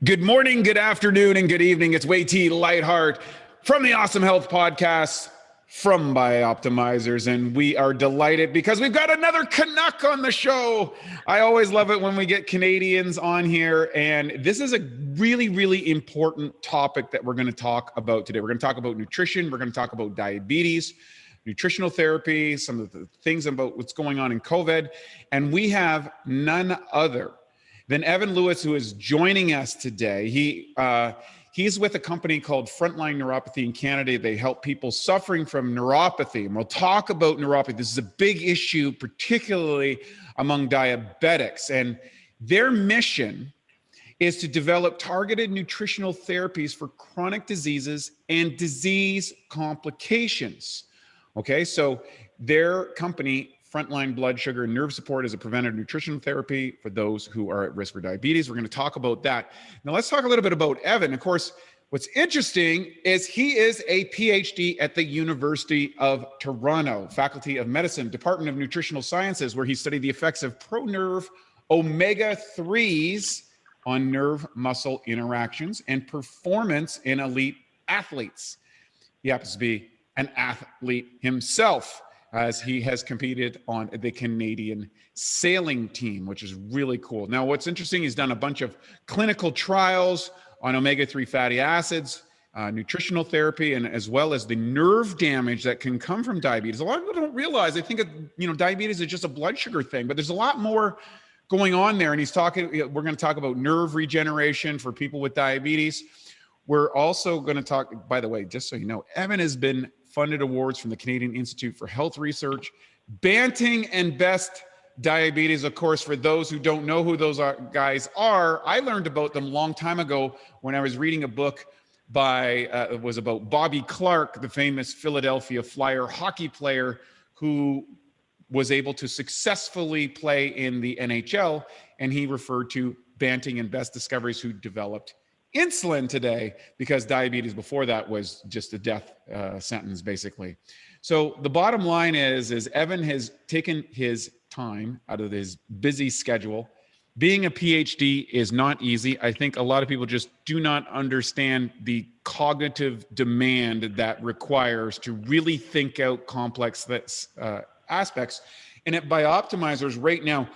Good morning, good afternoon, and good evening. It's Way T Lightheart from the Awesome Health Podcast from Bioptimizers, and we are delighted because we've got another Canuck on the show. I always love it when we get Canadians on here, and this is a really, really important topic that we're going to talk about today. We're going to talk about nutrition. We're going to talk about diabetes, nutritional therapy, some of the things about what's going on in COVID, and we have none other than Evan Lewis, who is joining us today. He's with a company called Frontline Neuropathy in Canada. They help people suffering from neuropathy. And we'll talk about neuropathy. This is a big issue, particularly among diabetics. And their mission is to develop targeted nutritional therapies for chronic diseases and disease complications. Okay, so their company, Frontline Blood Sugar and Nerve Support, is a preventative nutritional therapy for those who are at risk for diabetes. We're going to talk about that. Now, let's talk a little bit about Evan. Of course, what's interesting is he is a PhD at the University of Toronto, Faculty of Medicine, Department of Nutritional Sciences, where he studied the effects of pro-nerve Omega-3s on nerve-muscle interactions and performance in elite athletes. He happens to be an athlete himself, as he has competed on the Canadian sailing team, which is really cool. Now, what's interesting, he's done a bunch of clinical trials on omega-3 fatty acids, nutritional therapy, and as well as the nerve damage that can come from diabetes. A lot of people don't realize, they think diabetes is just a blood sugar thing, but there's a lot more going on there. And we're going to talk about nerve regeneration for people with diabetes. We're also going to talk, by the way, just so you know, Evan has been funded awards from the Canadian Institute for Health Research, Banting and Best Diabetes. Of course, for those who don't know who those guys are, I learned about them a long time ago when I was reading a book it was about Bobby Clark, the famous Philadelphia Flyer hockey player who was able to successfully play in the NHL, and he referred to Banting and Best Discoveries, who developed insulin today, because diabetes before that was just a death sentence, basically. So the bottom line is Evan has taken his time out of his busy schedule. Being a PhD is not easy. I think a lot of people just do not understand the cognitive demand that requires to really think out complex aspects. And at Bioptimizers right now,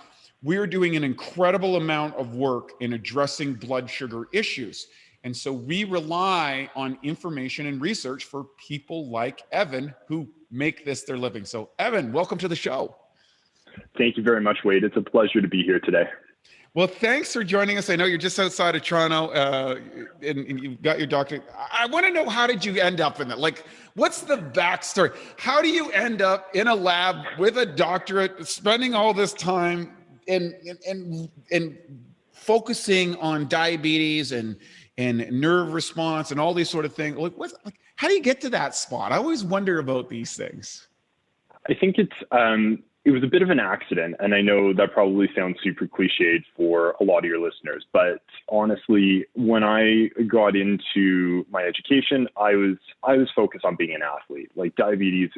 we're doing an incredible amount of work in addressing blood sugar issues. And so we rely on information and research for people like Evan who make this their living. So Evan, welcome to the show. Thank you very much, Wade. It's a pleasure to be here today. Well, thanks for joining us. I know you're just outside of Toronto and you've got your doctorate. I want to know, how did you end up in that? Like, what's the backstory? How do you end up in a lab with a doctorate, spending all this time and focusing on diabetes and nerve response and all these sort of things? How do you get to that spot? I always wonder about these things. I think it was a bit of an accident, and I know that probably sounds super cliched for a lot of your listeners, but honestly, when I got into my education, I was focused on being an athlete. Like diabetes,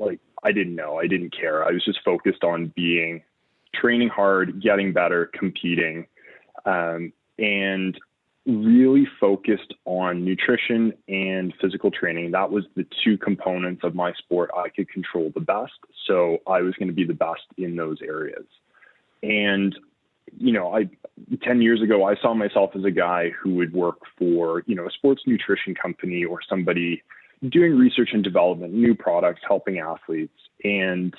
I didn't know, I didn't care. I was just focused on training hard, getting better, competing, and really focused on nutrition and physical training. That was the two components of my sport I could control the best. So I was going to be the best in those areas. And, 10 years ago, I saw myself as a guy who would work for, a sports nutrition company or somebody doing research and development, new products, helping athletes. And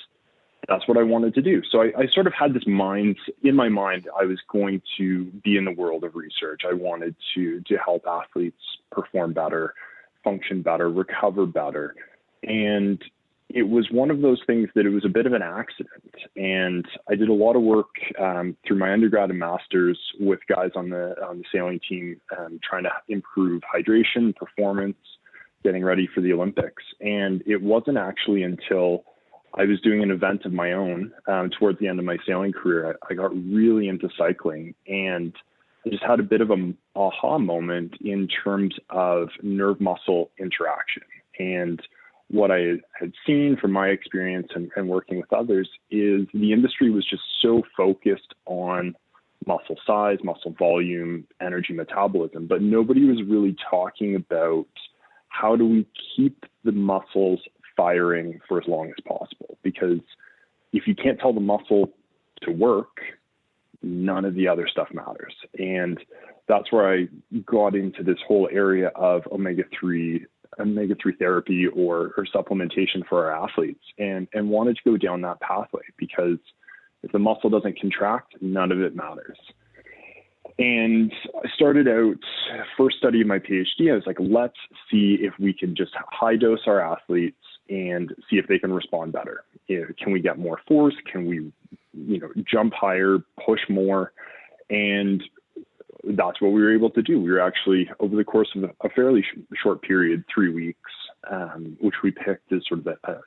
that's what I wanted to do. So I sort of had this in my mind, I was going to be in the world of research. I wanted to help athletes perform better, function better, recover better. And it was one of those things that it was a bit of an accident. And I did a lot of work through my undergrad and master's with guys on the sailing team, trying to improve hydration, performance, getting ready for the Olympics. And it wasn't actually until I was doing an event of my own towards the end of my sailing career. I got really into cycling, and I just had a bit of an aha moment in terms of nerve muscle interaction. And what I had seen from my experience and working with others is the industry was just so focused on muscle size, muscle volume, energy metabolism, but nobody was really talking about how do we keep the muscles firing for as long as possible? Because if you can't tell the muscle to work, none of the other stuff matters. And that's where I got into this whole area of omega-3 therapy or supplementation for our athletes, and wanted to go down that pathway, because if the muscle doesn't contract, none of it matters. And I started out, first study of my PhD, I was like, let's see if we can just high dose our athletes and see if they can respond better. Can we get more force? Can we, jump higher, push more? And that's what we were able to do. We were actually, over the course of a fairly short period, 3 weeks, which we picked as sort of a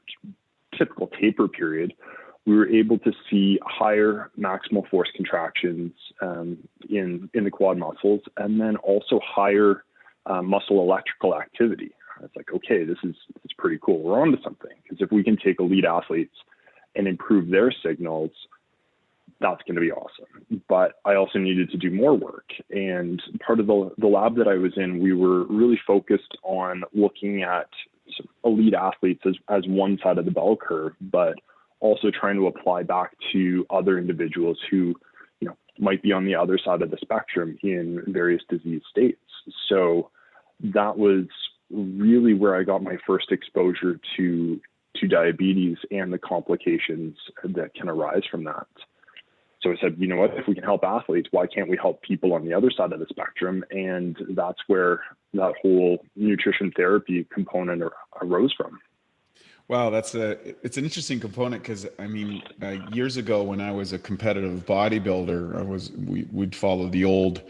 typical taper period, we were able to see higher maximal force contractions in the quad muscles, and then also higher muscle electrical activity. It's like, okay, it's pretty cool. We're onto something, because if we can take elite athletes and improve their signals, that's going to be awesome. But I also needed to do more work. And part of the lab that I was in, we were really focused on looking at elite athletes as one side of the bell curve, but also trying to apply back to other individuals who, might be on the other side of the spectrum in various disease states. So that was really where I got my first exposure to diabetes and the complications that can arise from that. So I said, you know what, if we can help athletes, why can't we help people on the other side of the spectrum? And that's where that whole nutrition therapy component arose from. Wow, it's an interesting component, because years ago when I was a competitive bodybuilder, we'd follow the old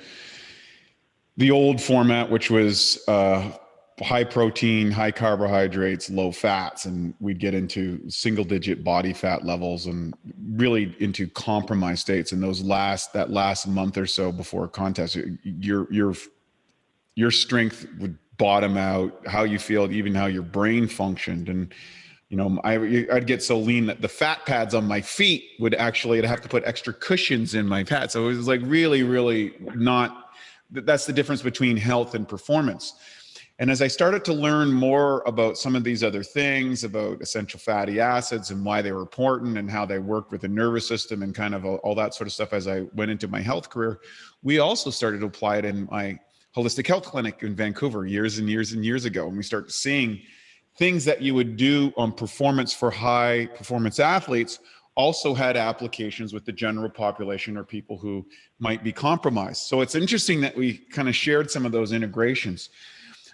format, which was high protein, high carbohydrates, low fats, and we'd get into single digit body fat levels and really into compromised states. And that last month or so before a contest, your strength would bottom out, how you feel, even how your brain functioned. And I'd get so lean that the fat pads on my feet I'd have to put extra cushions in my pads. So it was like really, really not, that's the difference between health and performance. And as I started to learn more about some of these other things, about essential fatty acids and why they were important and how they worked with the nervous system and kind of all that sort of stuff, as I went into my health career, we also started to apply it in my holistic health clinic in Vancouver years and years and years ago. And we started seeing things that you would do on performance for high performance athletes also had applications with the general population or people who might be compromised. So it's interesting that we kind of shared some of those integrations.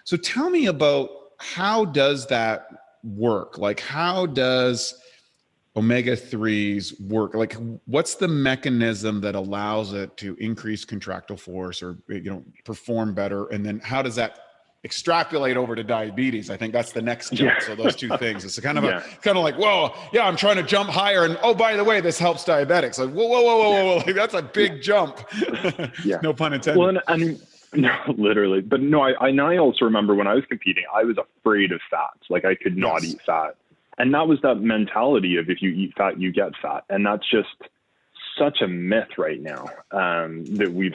So tell me about, how does that work? Like, how does omega-3s work? Like, what's the mechanism that allows it to increase contractile force or, perform better? And then how does that extrapolate over to diabetes? I think that's the next jump. Yeah. So those two things, it's kind of like, whoa, yeah, I'm trying to jump higher. And oh, by the way, this helps diabetics. Like, whoa. Like, that's a big jump. Yeah. No pun intended. Well, no, literally. But no, I also remember when I was competing, I was afraid of fats. Like, I could not eat fat. And that was that mentality of, if you eat fat, you get fat. And that's just such a myth right now, that we've,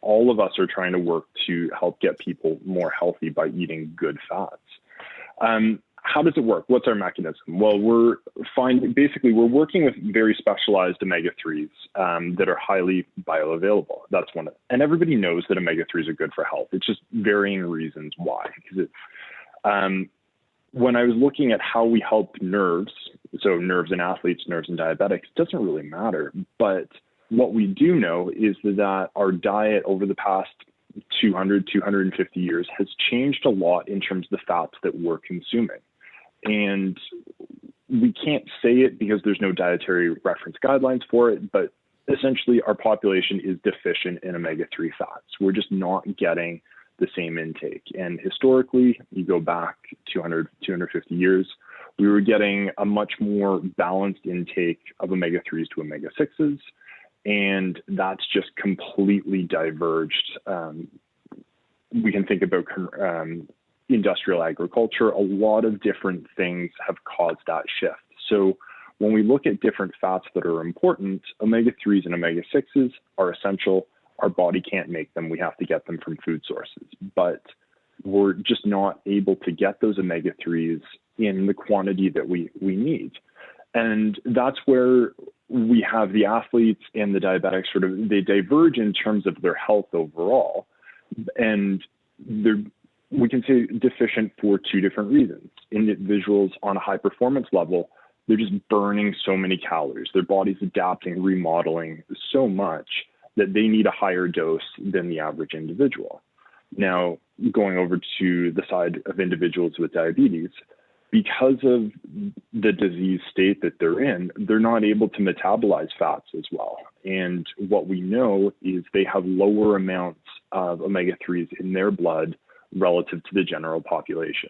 all of us are trying to work to help get people more healthy by eating good fats. How does it work? What's our mechanism? Well, we're working with very specialized omega-3s that are highly bioavailable. That's one. And everybody knows that omega-3s are good for health. It's just varying reasons why. Because when I was looking at how we help nerves, so nerves in athletes, nerves in diabetics, it doesn't really matter. But what we do know is that our diet over the past 250 years has changed a lot in terms of the fats that we're consuming. And we can't say it because there's no dietary reference guidelines for it, but essentially our population is deficient in omega-3 fats. We're just not getting the same intake. And historically, you go back 250 years, we were getting a much more balanced intake of omega-3s to omega-6s. And that's just completely diverged. We can think about industrial agriculture. A lot of different things have caused that shift. So when we look at different fats that are important, omega-3s and omega-6s are essential. Our body can't make them. We have to get them from food sources. But we're just not able to get those omega-3s in the quantity that we need. And that's where we have the athletes and the diabetics they diverge in terms of their health overall. And we can say deficient for two different reasons. Individuals on a high performance level, they're just burning so many calories. Their body's adapting, remodeling so much that they need a higher dose than the average individual. Now, going over to the side of individuals with diabetes, because of the disease state that they're in, they're not able to metabolize fats as well. And what we know is they have lower amounts of omega-3s in their blood relative to the general population.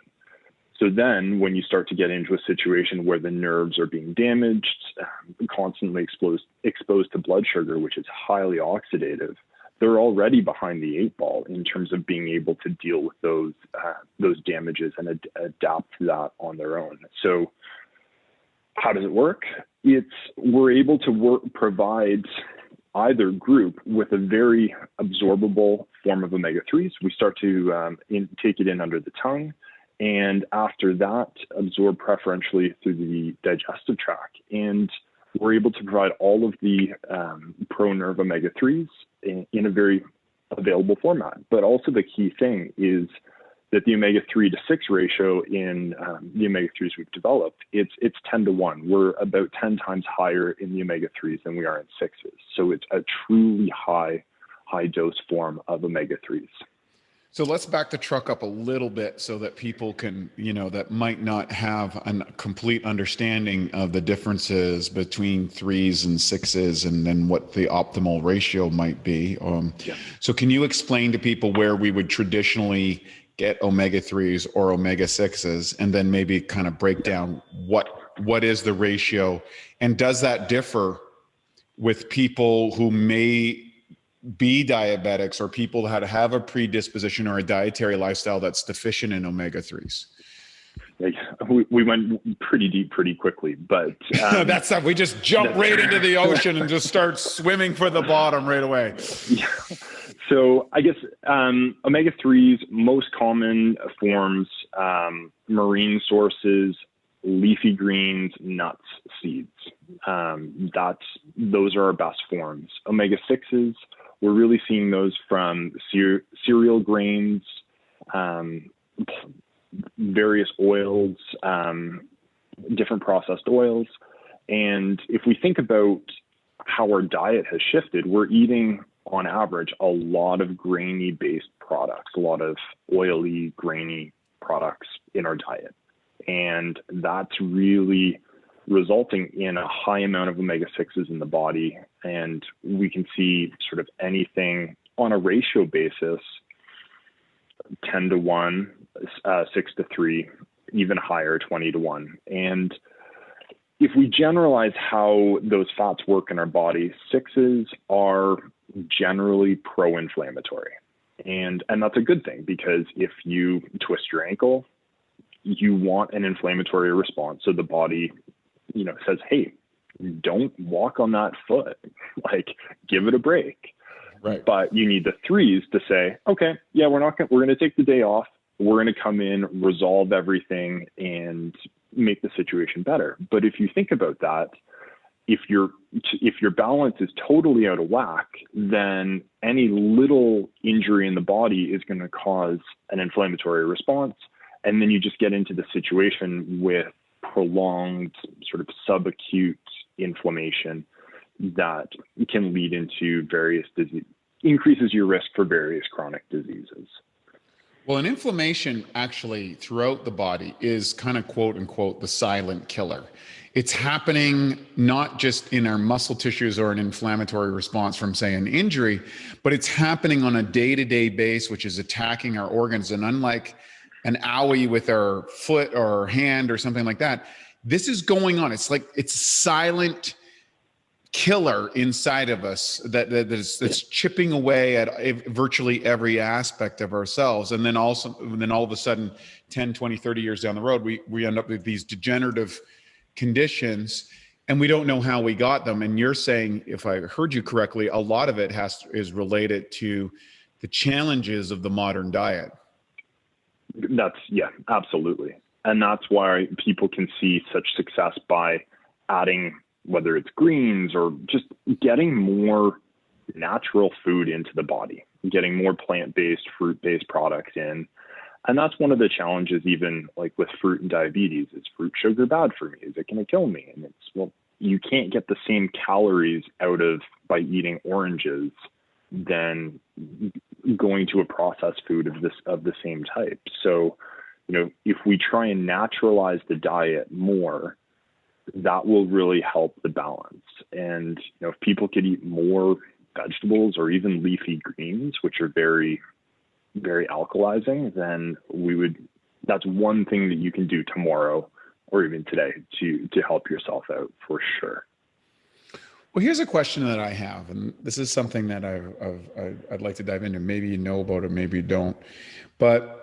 So then when you start to get into a situation where the nerves are being damaged, constantly exposed to blood sugar, which is highly oxidative, they're already behind the eight ball in terms of being able to deal with those damages and adapt to that on their own. So how does it work? We're able to provide either group with a very absorbable form of omega-3s. We start to take it in under the tongue, and after that, absorb preferentially through the digestive tract. And we're able to provide all of the pro-nerve omega-3s in a very available format. But also the key thing is that the omega-3 to 6 ratio in the omega-3s we've developed, it's 10 to 1. We're about 10 times higher in the omega-3s than we are in 6s. So it's a truly high dose form of omega-3s. So let's back the truck up a little bit so that people can, that might not have a complete understanding of the differences between 3s and 6s and then what the optimal ratio might be. So can you explain to people where we would traditionally get omega-3s or omega-6s, and then maybe kind of break down what is the ratio, and does that differ with people who may be diabetics or people that have a predisposition or a dietary lifestyle that's deficient in omega-3s? We went pretty deep pretty quickly, but that's we just jump right into the ocean and just start swimming for the bottom right away. Yeah. So I guess omega-3s, most common forms, marine sources, leafy greens, nuts, seeds. Those are our best forms. Omega-6s, we're really seeing those from cereal grains, various oils, different processed oils. And if we think about how our diet has shifted, we're eating on average a lot of grainy based products, a lot of oily, grainy products in our diet. And that's really resulting in a high amount of omega-6s in the body. And we can see anything on a ratio basis, 10 to 1, 6 to 3, even higher, 20 to 1. And if we generalize how those fats work in our body, 6s are generally pro-inflammatory. And that's a good thing, because if you twist your ankle, you want an inflammatory response. So the body, says, hey, don't walk on that foot, give it a break. Right. But you need the 3s to say, okay, yeah, we're going to take the day off. We're going to come in, resolve everything, and make the situation better. But if you think about that, if your balance is totally out of whack, then any little injury in the body is going to cause an inflammatory response. And then you just get into the situation with prolonged subacute inflammation that can lead into various disease, increases your risk for various chronic diseases. Well, an inflammation actually throughout the body is kind of quote unquote the silent killer. It's happening not just in our muscle tissues or an inflammatory response from, say, an injury, but it's happening on a day-to-day basis, which is attacking our organs. And unlike an owie with our foot or hand or something like that, this is going on. It's a silent killer inside of us that's chipping away at virtually every aspect of ourselves. And then all of a sudden, 10, 20, 30 years down the road, we end up with these degenerative conditions. And we don't know how we got them. And you're saying, if I heard you correctly, a lot of it is related to the challenges of the modern diet. Yeah, absolutely. And that's why people can see such success by adding, whether it's greens or just getting more natural food into the body, getting more plant-based, fruit-based products in. And that's one of the challenges, even like with fruit and diabetes. Is fruit sugar bad for me? Is it going to kill me? And it's, well, you can't get the same calories by eating oranges than going to a processed food of the same type. So, if we try and naturalize the diet more, that will really help the balance. And, if people could eat more vegetables or even leafy greens, which are very, very alkalizing, then that's one thing that you can do tomorrow or even today to help yourself out for sure. Well, here's a question that I have, and this is something that I'd like to dive into. Maybe you know about it, maybe you don't, but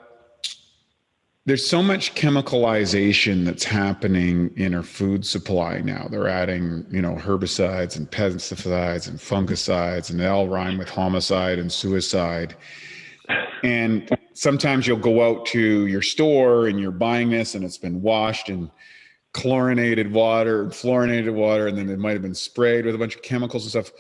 there's so much chemicalization that's happening in our food supply now. They're adding, herbicides and pesticides and fungicides, and they all rhyme with homicide and suicide. And sometimes you'll go out to your store and you're buying this and it's been washed in chlorinated water, fluorinated water, and then it might have been sprayed with a bunch of chemicals and stuff.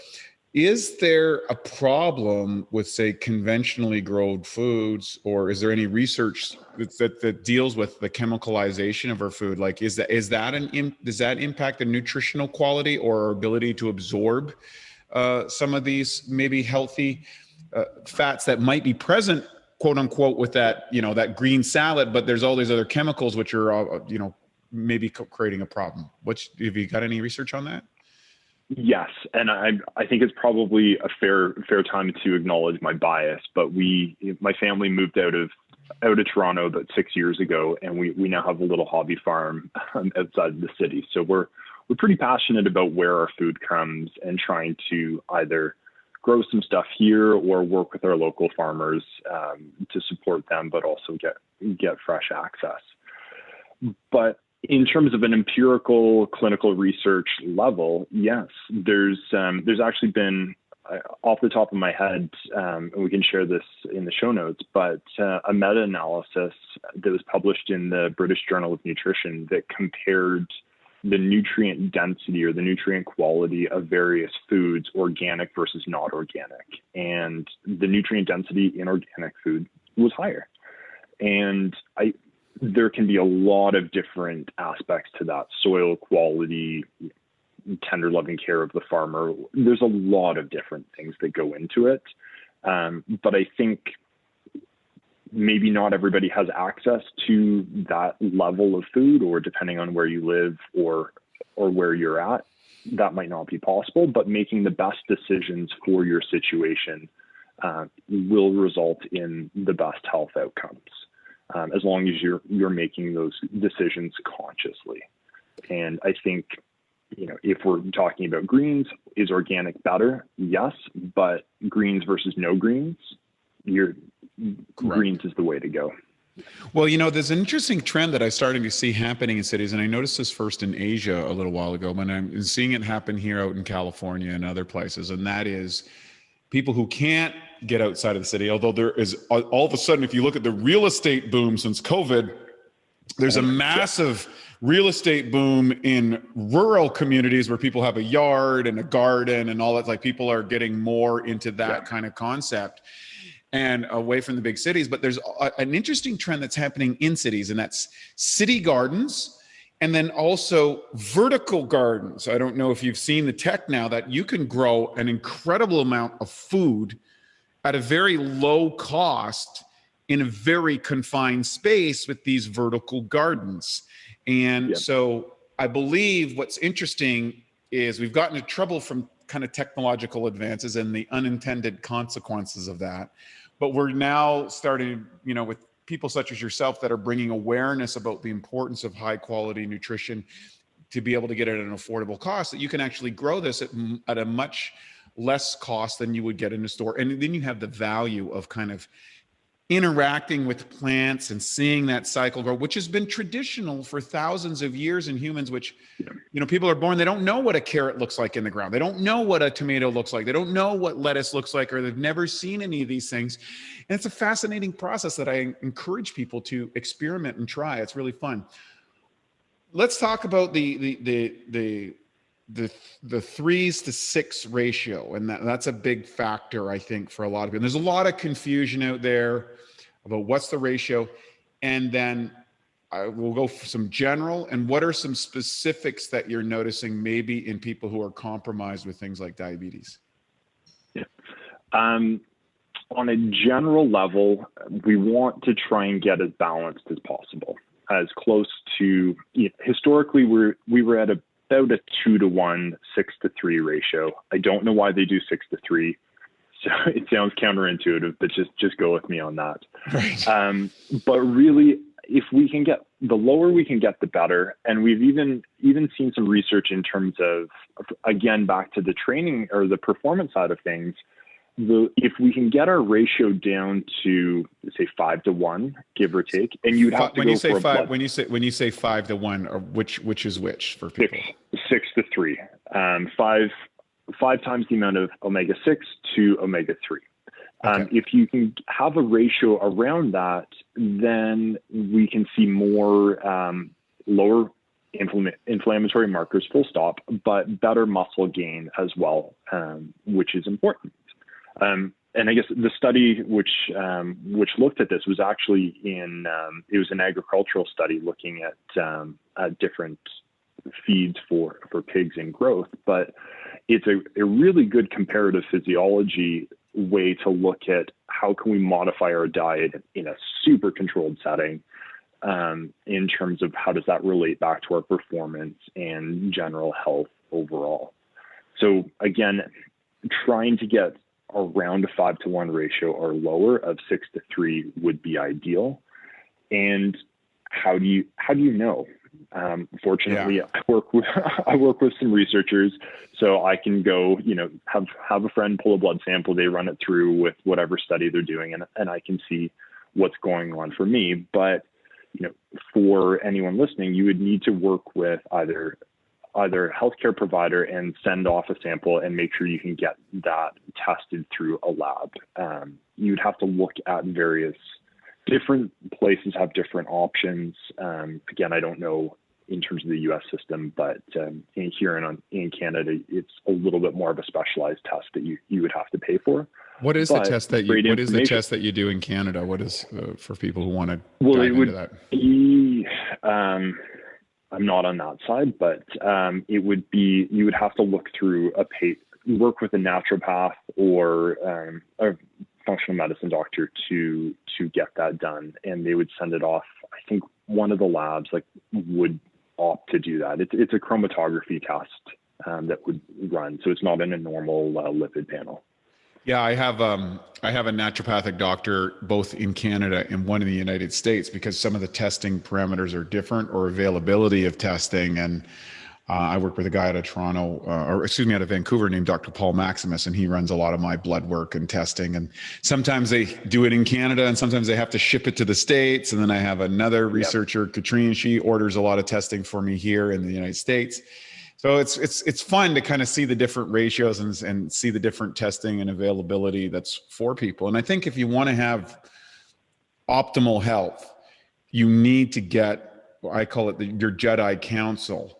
Is there a problem with, say, conventionally grown foods, or is there any research that deals with the chemicalization of our food? Like, does that impact the nutritional quality or our ability to absorb some of these maybe healthy fats that might be present, quote unquote, with that, that green salad, but there's all these other chemicals which are, maybe creating a problem. Have you got any research on that? Yes, and I think it's probably a fair time to acknowledge my bias. But my family moved out of Toronto about 6 years ago, and we now have a little hobby farm outside of the city. So we're pretty passionate about where our food comes and trying to either grow some stuff here or work with our local farmers to support them, but also get fresh access. But in terms of an empirical clinical research level, yes, there's actually been, off the top of my head, and we can share this in the show notes, but a meta-analysis that was published in the British Journal of Nutrition that compared the nutrient density or the nutrient quality of various foods, organic versus not organic. And the nutrient density in organic food was higher. And there can be a lot of different aspects to that: soil quality, tender loving care of the farmer. There's a lot of different things that go into it. But I think maybe not everybody has access to that level of food, or depending on where you live or where you're at, that might not be possible. But making the best decisions for your situation will result in the best health outcomes. As long as you're making those decisions consciously. And I think, if we're talking about greens, is organic better? Yes, but greens versus no greens, greens is the way to go. Well, there's an interesting trend that I'm starting to see happening in cities, and I noticed this first in Asia a little while ago, but I'm seeing it happen here out in California and other places, and that is people who can't get outside of the city, although there is all of a sudden, if you look at the real estate boom since COVID, there's a massive real estate boom in rural communities where people have a yard and a garden and all that. Like, people are getting more into that kind of concept and away from the big cities. But there's an interesting trend that's happening in cities, and that's city gardens. And then also vertical gardens. I don't know if you've seen the tech now that you can grow an incredible amount of food at a very low cost in a very confined space with these vertical gardens. And so I believe what's interesting is we've gotten into trouble from kind of technological advances and the unintended consequences of that. But we're now starting, with people such as yourself that are bringing awareness about the importance of high quality nutrition to be able to get it at an affordable cost, that you can actually grow this at a much less cost than you would get in a store. And then you have the value of kind of interacting with plants and seeing that cycle grow, which has been traditional for thousands of years in humans, which, people are born, they don't know what a carrot looks like in the ground. They don't know what a tomato looks like. They don't know what lettuce looks like, or they've never seen any of these things. And it's a fascinating process that I encourage people to experiment and try. It's really fun. Let's talk about the 3s to 6 ratio. And that's a big factor, I think, for a lot of people. And there's a lot of confusion out there about what's the ratio. And then we'll go for some general, and what are some specifics that you're noticing maybe in people who are compromised with things like diabetes? Yeah. On a general level, we want to try and get as balanced as possible, as close to, historically, we were at about a 2-to-1, 6-to-3 ratio. I don't know why they do 6-to-3. So it sounds counterintuitive, but just go with me on that. Right. But really, if we can get, the lower we can get, the better. And we've even seen some research in terms of, again, back to the training or the performance side of things. If we can get our ratio down to, say, 5-to-1, give or take, and you'd have to when go you say for five, when you say 5-to-1, or which is which for people? 6-to-3. Five times the amount of omega-6 to omega-3. Okay. If you can have a ratio around that, then we can see more lower inflammatory markers, full stop, but better muscle gain as well, which is important. And I guess the study which looked at this was actually it was an agricultural study looking at different feeds for pigs in growth, but it's a really good comparative physiology way to look at how can we modify our diet in a super controlled setting, in terms of how does that relate back to our performance and general health overall. So again, trying to get around a 5-to-1 ratio or lower of 6-to-3 would be ideal. And how do you know? Fortunately, yeah. I work with some researchers, so I can go, have a friend pull a blood sample. They run it through with whatever study they're doing, and I can see what's going on for me. But for anyone listening, you would need to work with either healthcare provider and send off a sample and make sure you can get that tested through a lab. You'd have to look at various different places have different options. Again, I don't know in terms of the U.S. system, but here in Canada, it's a little bit more of a specialized test that you would have to pay for. What is the test that you do in Canada? What is for people who want to dive into that? I'm not on that side, but it would be, you would have to look through work with a naturopath or a functional medicine doctor to get that done, and they would send it off. I think one of the labs would opt to do that. It's a chromatography test that would run, so it's not in a normal lipid panel. Yeah, I have a naturopathic doctor both in Canada and one in the United States, because some of the testing parameters are different, or availability of testing. And I work with a guy out of out of Vancouver named Dr. Paul Maximus, and he runs a lot of my blood work and testing. And sometimes they do it in Canada, and sometimes they have to ship it to the States. And then I have another researcher, Katrine, she orders a lot of testing for me here in the United States. So it's fun to kind of see the different ratios and see the different testing and availability that's for people. And I think if you want to have optimal health, you need to get, I call it your Jedi Council,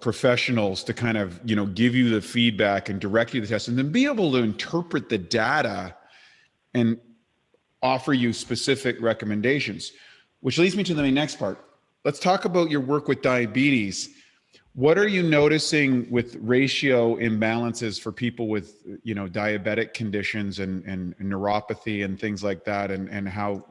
professionals to kind of, give you the feedback and direct you the test, and then be able to interpret the data and offer you specific recommendations, which leads me to the next part. Let's talk about your work with diabetes. What are you noticing with ratio imbalances for people with, diabetic conditions and neuropathy and things like that, and how,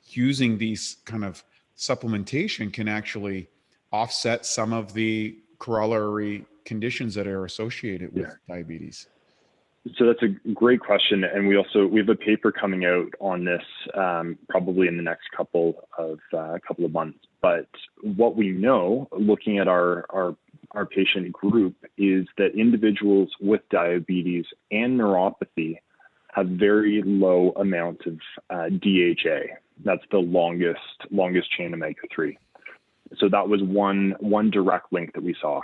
using these kind of supplementation can actually offset some of the corollary conditions that are associated with diabetes? So that's a great question. And we have a paper coming out on this probably in the next couple of months. But what we know, looking at our patient group, is that individuals with diabetes and neuropathy have very low amounts of DHA. That's the longest chain omega-3. So that was one direct link that we saw.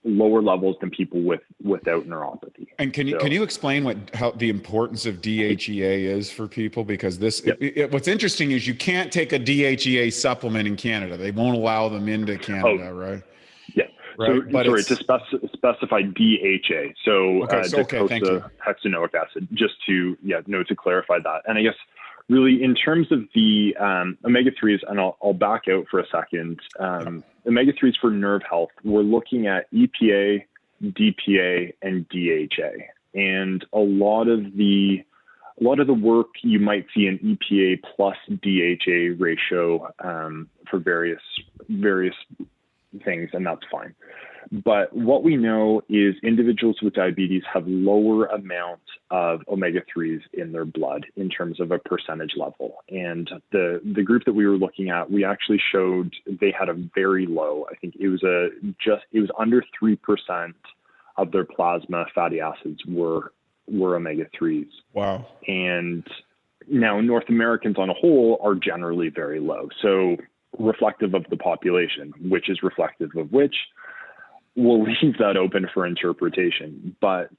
Lower levels than people without neuropathy. And can you explain how the importance of DHEA is for people? Because what's interesting is you can't take a DHEA supplement in Canada. They won't allow them into Canada, right? Yeah. Right. So to specify DHA. So thank you. Hexanoic acid. Just to clarify that. And I guess really in terms of the omega-3s, and I'll back out for a second. Omega-3s for nerve health, we're looking at EPA, DPA, and DHA. And a lot of the work you might see an EPA plus DHA ratio for various things, and that's fine. But what we know is individuals with diabetes have lower amounts of omega-3s in their blood in terms of a percentage level. And the group that we were looking at, we actually showed they had a very low, I think it was under 3% of their plasma fatty acids were omega-3s. Wow. And now North Americans on a whole are generally very low. So reflective of the population, which is reflective of which, we'll leave that open for interpretation. But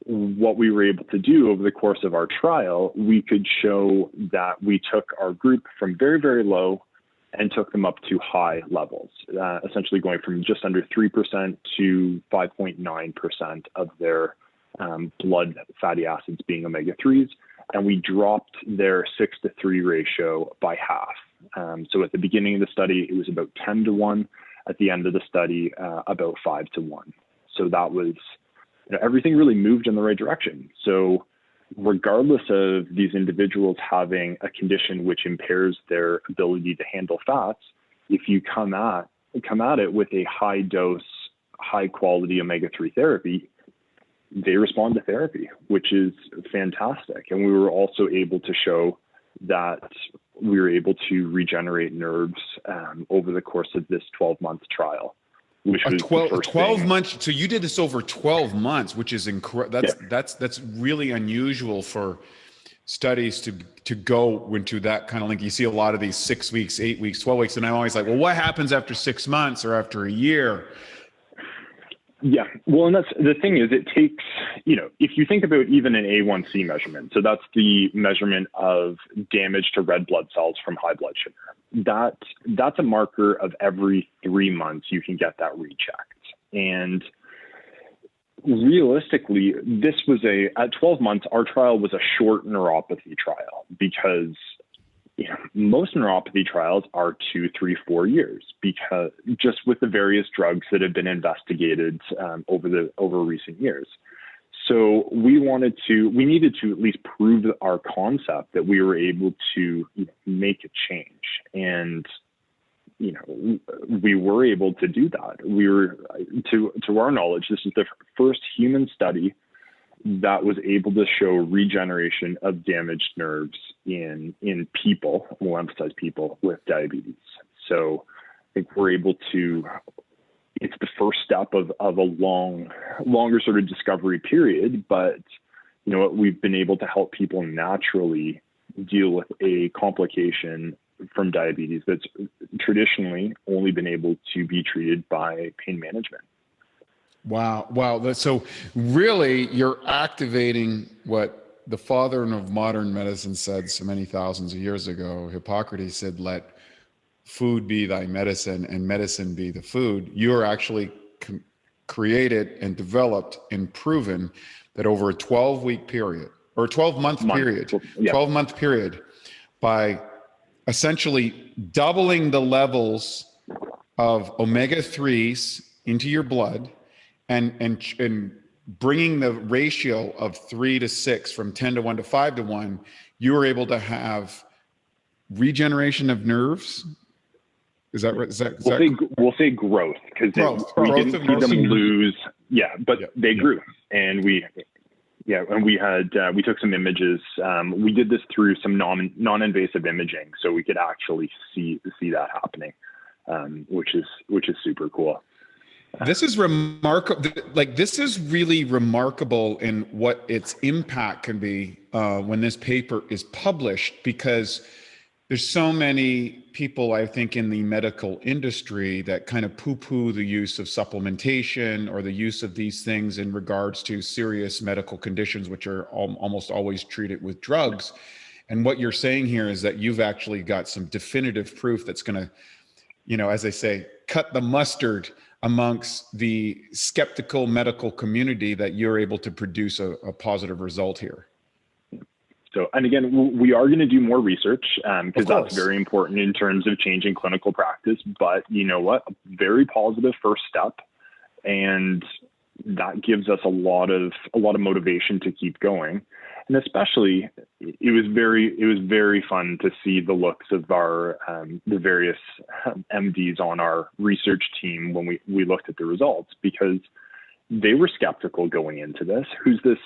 what we were able to do over the course of our trial, we could show that we took our group from very, very low and took them up to high levels, essentially going from just under 3% to 5.9% of their blood fatty acids being omega-3s. And we dropped their 6-to-3 ratio by half. So at the beginning of the study, it was about 10-to-1. At the end of the study, about 5-to-1. So that was, everything really moved in the right direction. So regardless of these individuals having a condition which impairs their ability to handle fats, if you come at it with a high dose, high quality omega-3 therapy, they respond to therapy, which is fantastic. And we were also able to show that we were able to regenerate nerves over the course of this 12-month trial, which was 12 months. So you did this over 12 months, which is incredible. That's really unusual for studies to go into that kind of link. You see a lot of these 6 weeks, 8 weeks, 12 weeks, and I'm always like, well, what happens after 6 months or after a year? Yeah, well, and that's the thing is, it takes, if you think about even an A1C measurement, so that's the measurement of damage to red blood cells from high blood sugar. That's a marker of every 3 months you can get that rechecked. And realistically, at 12 months, our trial was a short neuropathy trial because most neuropathy trials are 2, 3, 4 years, because just with the various drugs that have been investigated over recent years. So we needed to at least prove our concept that we were able to make a change, and we were able to do that. We were, to our knowledge, this is the first human study that was able to show regeneration of damaged nerves in people, we'll emphasize people, with diabetes. So I think we're able to, it's the first step of a longer sort of discovery period, but we've been able to help people naturally deal with a complication from diabetes that's traditionally only been able to be treated by pain management. Wow. So really you're activating what the father of modern medicine said so many thousands of years ago. Hippocrates said, let food be thy medicine and medicine be the food. You're actually created and developed and proven that over a 12-week period or 12-month period, 12-month period, by essentially doubling the levels of omega-3s into your blood, and bringing the ratio of 3 to 6 from 10-to-1 to 5-to-1, you were able to have regeneration of nerves. Is that right? We'll say growth, because we didn't see them lose. Yeah, but they grew, and we took some images. We did this through some non-invasive imaging, so we could actually see that happening, which is super cool. This is remarkable. Like, this is really remarkable in what its impact can be when this paper is published, because there's so many people, I think, in the medical industry that kind of poo-poo the use of supplementation or the use of these things in regards to serious medical conditions, which are almost always treated with drugs. And what you're saying here is that you've actually got some definitive proof that's going to, you know, as they say, cut the mustard amongst the skeptical medical community, that you're able to produce a positive result here. So, and again, we are going to do more research because that's very important in terms of changing clinical practice. But you know what? A very positive first step, and that gives us a lot of motivation to keep going. And especially, it was very fun to see the looks of our the various MDs on our research team when we looked at the results, because they were skeptical going into this. Who's this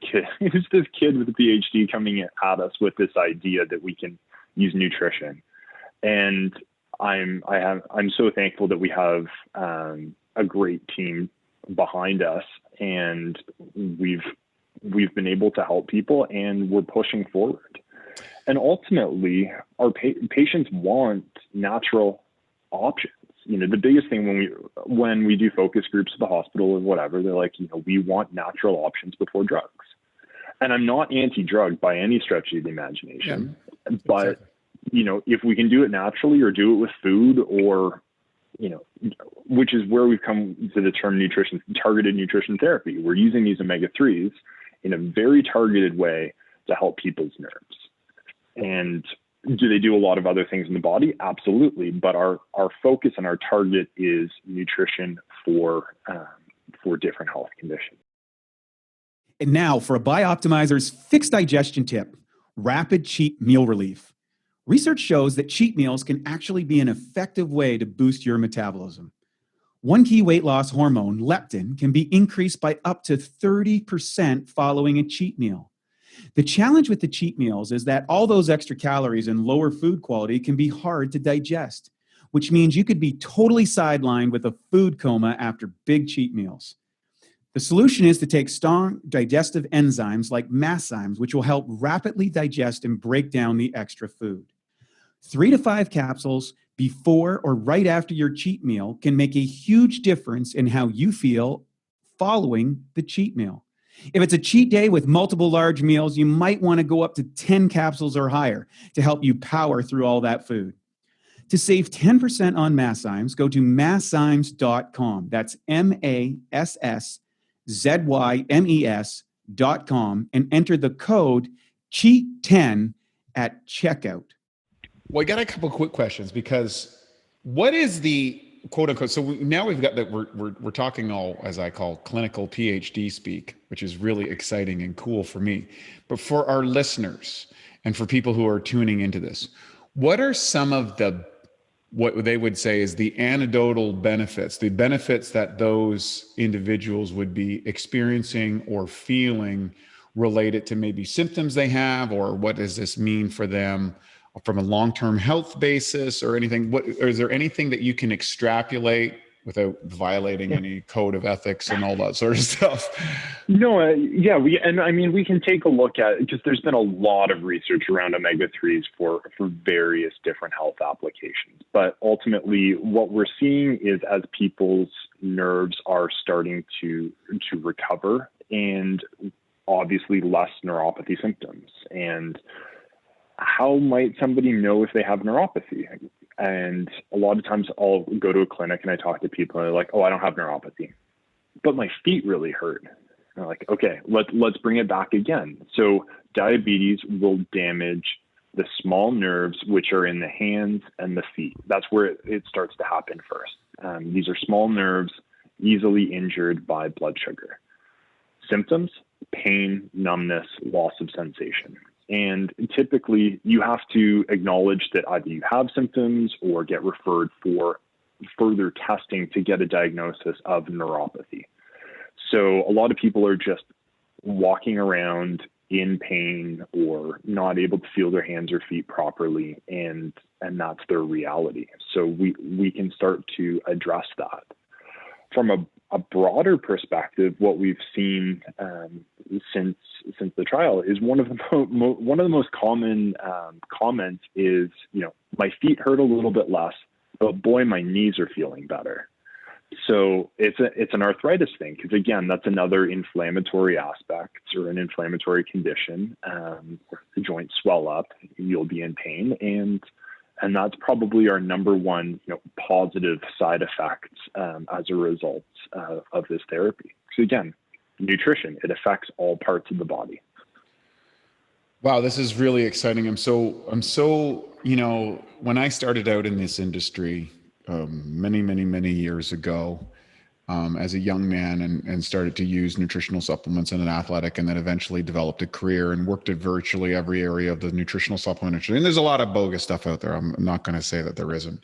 kid? Who's this kid with a PhD coming at us with this idea that we can use nutrition? And I'm so thankful that we have a great team behind us, and we've been able to help people, and we're pushing forward. And ultimately, our patients want natural options. You know, the biggest thing when we do focus groups at the hospital or whatever, they're like, you know, we want natural options before drugs. And I'm not anti-drug by any stretch of the imagination, but exactly. You know, if we can do it naturally or do it with food, or, you know, which is where we've come to the term targeted nutrition therapy. We're using these omega-3s in a very targeted way to help people's nerves. And do they do a lot of other things in the body? Absolutely. But our focus and our target is nutrition for different health conditions. And now for a Bioptimizers fixed digestion tip, rapid cheat meal relief. Research shows that cheat meals can actually be an effective way to boost your metabolism. One key weight loss hormone, leptin, can be increased by up to 30% following a cheat meal. The challenge with the cheat meals is that all those extra calories and lower food quality can be hard to digest, which means you could be totally sidelined with a food coma after big cheat meals. The solution is to take strong digestive enzymes like masszymes, which will help rapidly digest and break down the extra food. 3 to 5 capsules before or right after your cheat meal can make a huge difference in how you feel following the cheat meal. If it's a cheat day with multiple large meals, you might want to go up to 10 capsules or higher to help you power through all that food. To save 10% on masszymes, go to masszymes.com. That's MASSZYMES.com and enter the code CHEAT10 at checkout. Well, I got a couple quick questions, because what is the quote unquote, so now we've got that we're talking all, as I call, clinical PhD speak, which is really exciting and cool for me. But for our listeners and for people who are tuning into this, what are some of what they would say is the anecdotal benefits, the benefits that those individuals would be experiencing or feeling related to maybe symptoms they have, or what does this mean for them from a long-term health basis or anything? Or is there anything that you can extrapolate without violating any code of ethics and all that sort of stuff? No, we can take a look at it, because there's been a lot of research around omega-3s for various different health applications. But ultimately, what we're seeing is as people's nerves are starting to recover, and obviously less neuropathy symptoms. And how might somebody know if they have neuropathy? And a lot of times I'll go to a clinic and I talk to people and they're like, oh, I don't have neuropathy, but my feet really hurt. And I'm like, okay, let's bring it back again. So diabetes will damage the small nerves, which are in the hands and the feet. That's where it starts to happen first. These are small nerves, easily injured by blood sugar. Symptoms: pain, numbness, loss of sensation. And typically you have to acknowledge that either you have symptoms or get referred for further testing to get a diagnosis of neuropathy. So a lot of people are just walking around in pain or not able to feel their hands or feet properly, and that's their reality. So we can start to address that. from a broader perspective, what we've seen since the trial is one of the most common comments is, my feet hurt a little bit less, but boy, my knees are feeling better. So it's an arthritis thing, because again, that's another inflammatory aspect or an inflammatory condition. If the joints swell up, you'll be in pain, and that's probably our number one, positive side effects as a result of this therapy. So again, nutrition, it affects all parts of the body. Wow, this is really exciting. I'm so, when I started out in this industry many years ago, as a young man and started to use nutritional supplements in an athletic, and then eventually developed a career and worked at virtually every area of the nutritional supplement industry. And there's a lot of bogus stuff out there. I'm not going to say that there isn't,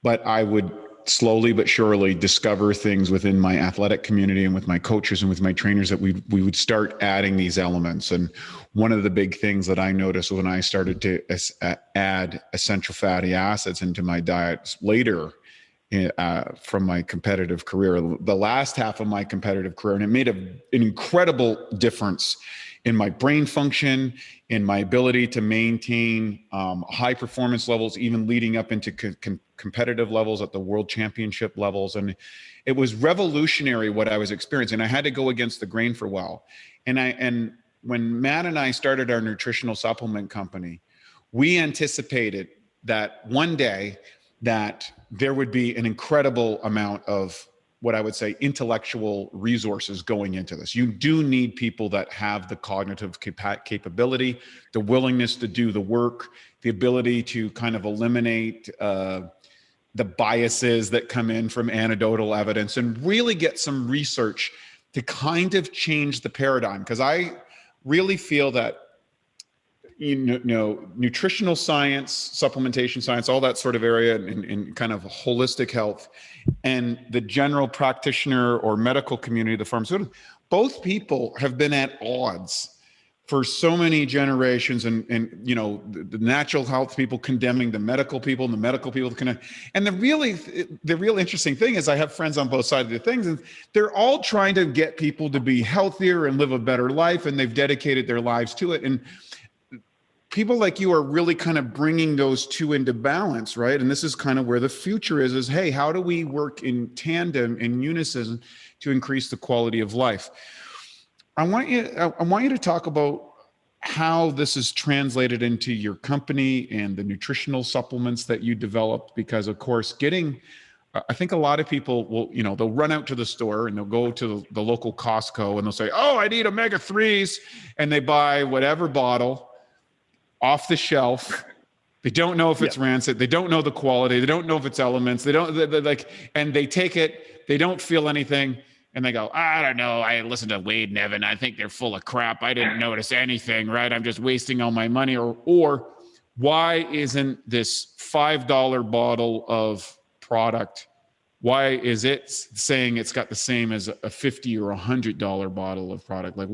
but I would slowly but surely discover things within my athletic community and with my coaches and with my trainers that we would start adding these elements. And one of the big things that I noticed when I started to add essential fatty acids into my diet later from my competitive career, the last half of my competitive career, and it made an incredible difference in my brain function, in my ability to maintain high performance levels, even leading up into competitive levels at the world championship levels. And it was revolutionary what I was experiencing. I had to go against the grain for a while. And when Matt and I started our nutritional supplement company, we anticipated that one day that there would be an incredible amount of what I would say intellectual resources going into this. You do need people that have the cognitive capability, the willingness to do the work, the ability to kind of eliminate the biases that come in from anecdotal evidence, and really get some research to kind of change the paradigm. Because I really feel that nutritional science, supplementation science, all that sort of area in kind of holistic health, and the general practitioner or medical community, the pharmaceutical, both people have been at odds for so many generations, and the natural health people condemning the medical people, and the medical people and the real interesting thing is I have friends on both sides of the things, and they're all trying to get people to be healthier and live a better life, and they've dedicated their lives to it. And people like you are really kind of bringing those two into balance, right? And this is kind of where the future is hey, how do we work in tandem, in unison, to increase the quality of life? I want you to talk about how this is translated into your company and the nutritional supplements that you developed, because of course, I think a lot of people will, they'll run out to the store and they'll go to the local Costco and they'll say, oh, I need Omega-3s. And they buy whatever bottle off the shelf. They don't know if it's rancid. They don't know the quality. They don't know if it's elements. And they take it. They don't feel anything. And they go, I don't know. I listened to Wade and Evan. I think they're full of crap. I didn't notice anything, right? I'm just wasting all my money. Or why isn't this $5 bottle of product, why is it saying it's got the same as a $50 or $100 bottle of product? Like,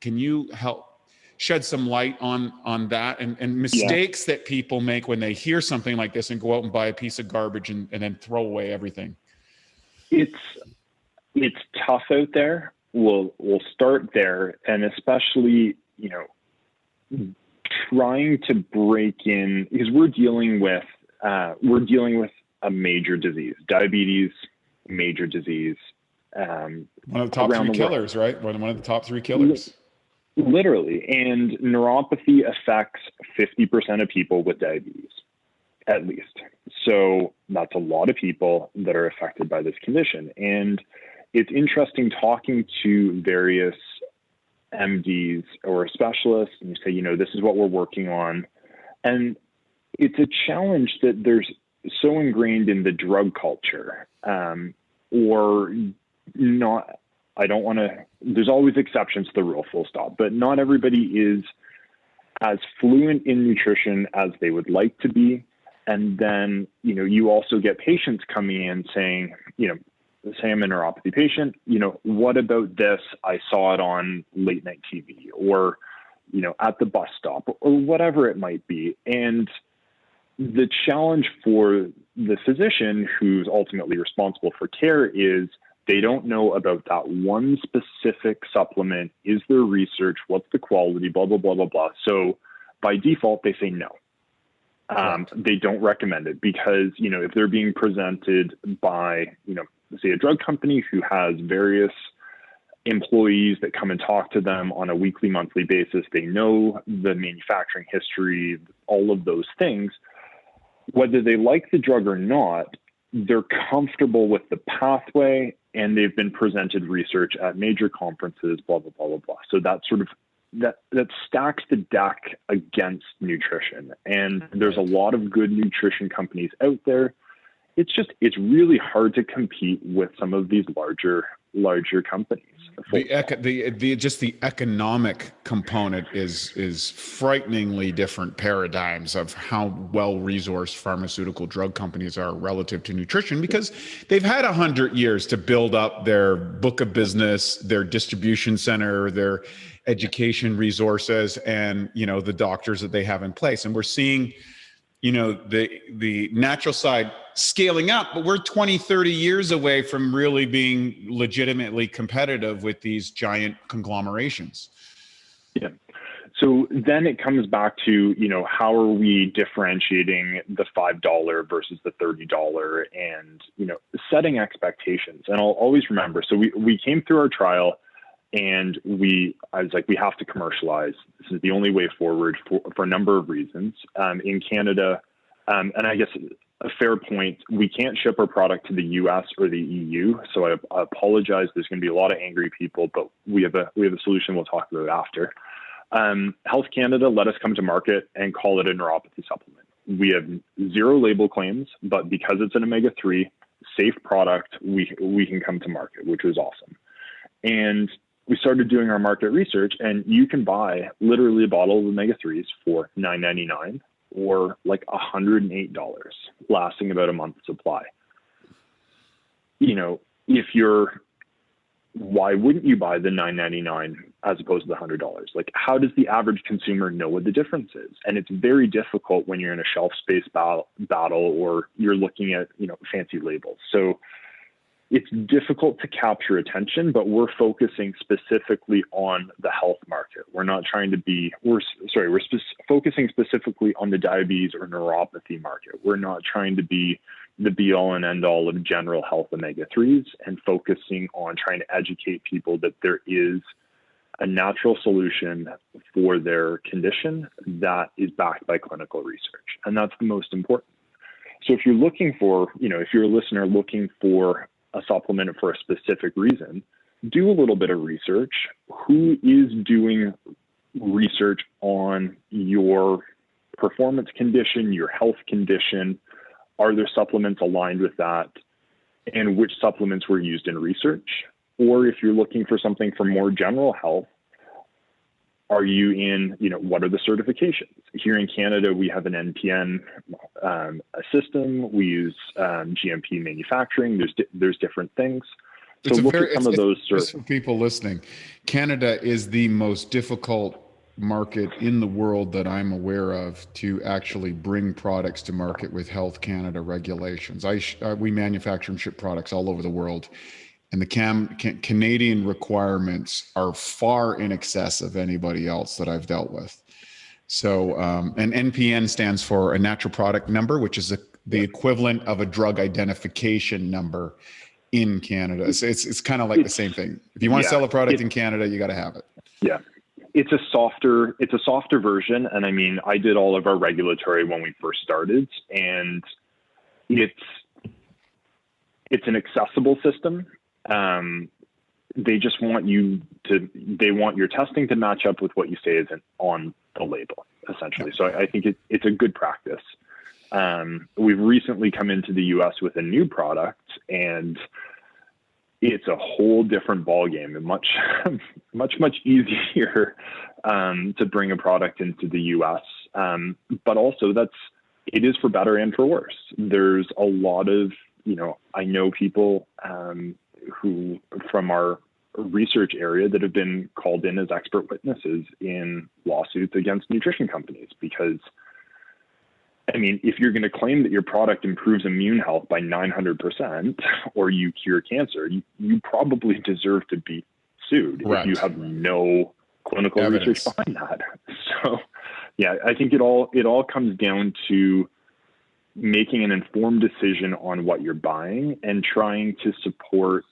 can you help shed some light on that and mistakes that people make when they hear something like this and go out and buy a piece of garbage and then throw away everything? It's tough out there. We'll start there, and especially trying to break in, because we're dealing with a major disease, diabetes, major disease. One of the top three killers, right? One of the top three killers. Literally. And neuropathy affects 50% of people with diabetes, at least. So that's a lot of people that are affected by this condition. And it's interesting talking to various MDs or specialists, and you say, this is what we're working on. And it's a challenge that there's so ingrained in the drug culture, or not. I don't want to, there's always exceptions to the rule, full stop, but not everybody is as fluent in nutrition as they would like to be. And then, you also get patients coming in saying, say I'm a neuropathy patient, what about this? I saw it on late night TV or, at the bus stop or whatever it might be. And the challenge for the physician who's ultimately responsible for care is they don't know about that one specific supplement. Is there research? What's the quality? Blah, blah, blah, blah, blah. So by default, they say no. They don't recommend it because, if they're being presented by, say a drug company who has various employees that come and talk to them on a weekly, monthly basis, they know the manufacturing history, all of those things. Whether they like the drug or not, they're comfortable with the pathway and they've been presented research at major conferences, blah, blah, blah, blah, blah. So that sort of, that stacks the deck against nutrition. And there's a lot of good nutrition companies out there. It's really hard to compete with some of these larger companies. The economic component is frighteningly different paradigms of how well-resourced pharmaceutical drug companies are relative to nutrition, because they've had 100 years to build up their book of business, their distribution center, their education resources, and the doctors that they have in place. And we're seeing the natural side scaling up, but we're 20, 30 years away from really being legitimately competitive with these giant conglomerations. Yeah. So then it comes back to, how are we differentiating the $5 versus the $30 and, setting expectations. And I'll always remember, so we came through our trial and I was like, we have to commercialize. This is the only way forward for a number of reasons. In Canada, and I guess a fair point, we can't ship our product to the US or the EU. So I apologize. There's going to be a lot of angry people, but we have a solution we'll talk about after. Health Canada let us come to market and call it a neuropathy supplement. We have 0 label claims, but because it's an omega-3 safe product, we can come to market, which was awesome. And we started doing our market research, and you can buy literally a bottle of omega-3s for $9.99 or like $108, lasting about a month's supply. Why wouldn't you buy the $9.99 as opposed to the $100? Like, how does the average consumer know what the difference is? And it's very difficult when you're in a shelf space battle or you're looking at, fancy labels. So it's difficult to capture attention, but we're focusing specifically on the health market. We're not trying to be, we're focusing specifically on the diabetes or neuropathy market. We're not trying to be the be all and end all of general health omega-3s, and focusing on trying to educate people that there is a natural solution for their condition that is backed by clinical research. And that's the most important. So if you're looking for, if you're a listener looking for a supplement for a specific reason, do a little bit of research. Who is doing research on your performance condition, your health condition? Are there supplements aligned with that? And which supplements were used in research? Or if you're looking for something for more general health, are you in, what are the certifications? Here in Canada, we have an NPN system. We use GMP manufacturing. There's different things. So look at some of those. Just for people listening, Canada is the most difficult market in the world that I'm aware of to actually bring products to market with Health Canada regulations. We manufacture and ship products all over the world. And the Canadian requirements are far in excess of anybody else that I've dealt with. So, and NPN stands for a natural product number, which is the equivalent of a drug identification number in Canada. So it's kind of like the same thing. If you want to sell a product in Canada, you got to have it. Yeah. It's a softer version. And I mean, I did all of our regulatory when we first started, and it's an accessible system. They just want they want your testing to match up with what you say isn't on the label, essentially. So I think it's a good practice. We've recently come into the US with a new product, and it's a whole different ballgame, and much easier to bring a product into the US. But also it is for better and for worse. There's a lot of, I know people who from our research area that have been called in as expert witnesses in lawsuits against nutrition companies because I mean, if you're going to claim that your product improves immune health by 900% or you cure cancer, you probably deserve to be sued if you have no clinical research behind that. So, yeah, I think it all comes down to making an informed decision on what you're buying and trying to support,